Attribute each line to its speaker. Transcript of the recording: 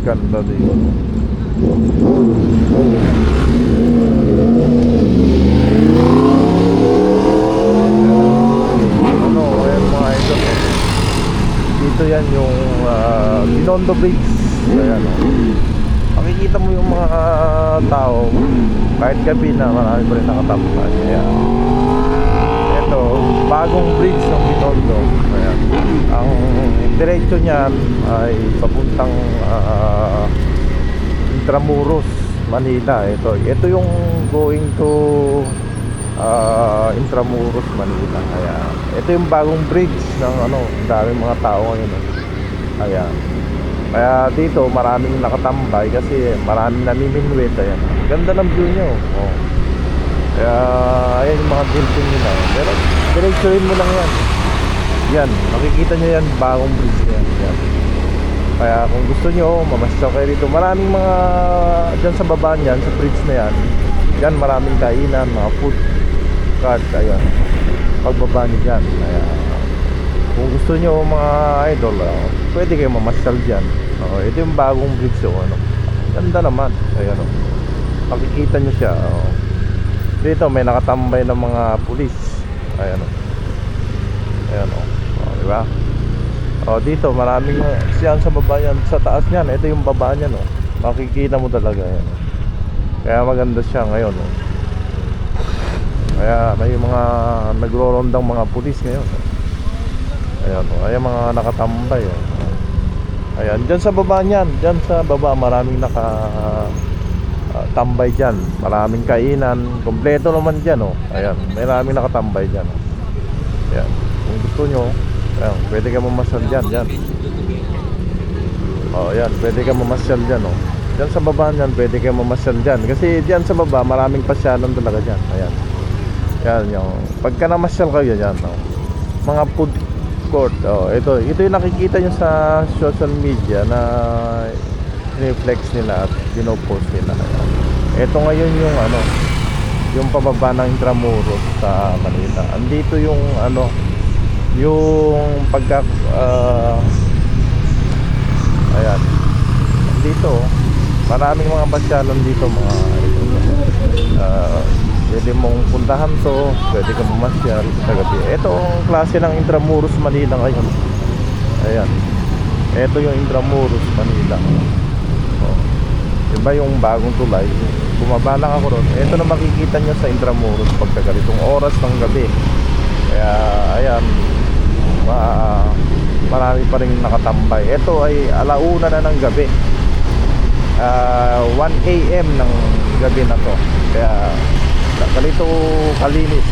Speaker 1: Ganda dito. Ano, ayan mga idol. Dito yan yung Binondo Bridge. Ayan, makikita mo yung mga tao kahit gabi na marami pa rin nakatambay. Ayan. Ito, bagong bridge ng Binondo. Ayan. Ang diretso niyan ay papuntang Intramuros, Manila. Ito yung going to Intramuros, Manila. Ayan. Ito yung bagong bridge ng daming mga tao ngayon. Ayan. Kaya dito maraming nakatambay kasi maraming namiminwet. Ayan. Ganda ng view nyo. Oh. Kaya ayan yung mga building nila. Pero diretsuhin mo lang yan. Yan, makikita nyo yan, bagong bridge yan. Yan. Kaya kung gusto nyo mamasyal kayo dito, maraming mga dyan sa baba niyan, sa bridge na yan. Yan, maraming kainan, mga food cart. Ayan, pagbaba nyo dyan. Kaya kung gusto nyo mga idol, pwede kayo mamasyal dyan. Ito yung bagong bridge. Ganda naman. Ayan, makikita nyo siya. Dito may nakatambay ng mga pulis. Ayan, ayan, diba? Dito maraming siyan sa baba yan. Sa taas niyan, ito yung baba niyan. Makikita mo talaga yan. Kaya maganda siya ngayon. Kaya may mga nagro-rondang mga pulis ngayon. Ayan, ayan mga nakatambay. Ayan, dyan sa baba niyan, dyan sa baba maraming tambay dyan. Maraming kainan. Kompleto naman dyan. Ayan, maraming nakatambay dyan. Ayan, kung gusto nyo, ayan, pwede ka mamasyal dyan. Ayan, pwede ka mamasyal dyan. Dyan sa baba niyan, pwede ka mamasyal dyan. Kasi dyan sa baba, maraming pasyalan talaga dyan. Ayan, ayan yung pagka namasyal kayo dyan, mga food court. Ito yung nakikita nyo sa social media na reflex nila at dinopost nila. Ito ngayon yung yung pababa ng Intramuros sa Manila. Andito yung yung pagka ayan, dito maraming mga pasyalan dito, mga pwede mong puntahan to, pwede ka mamasyal sa gabi. Ito ang klase ng Intramuros, Manila ngayon. Ayan, ito yung Intramuros, Manila. Diba yung bagong tulay, bumaba lang ako ron. Ito na makikita nyo sa Intramuros pagka ganitong oras ng gabi. Kaya ayan, marami pa rin nakatambay. Ito ay alauna na ng gabi, 1 AM ng gabi na to. Kaya ganito kalinis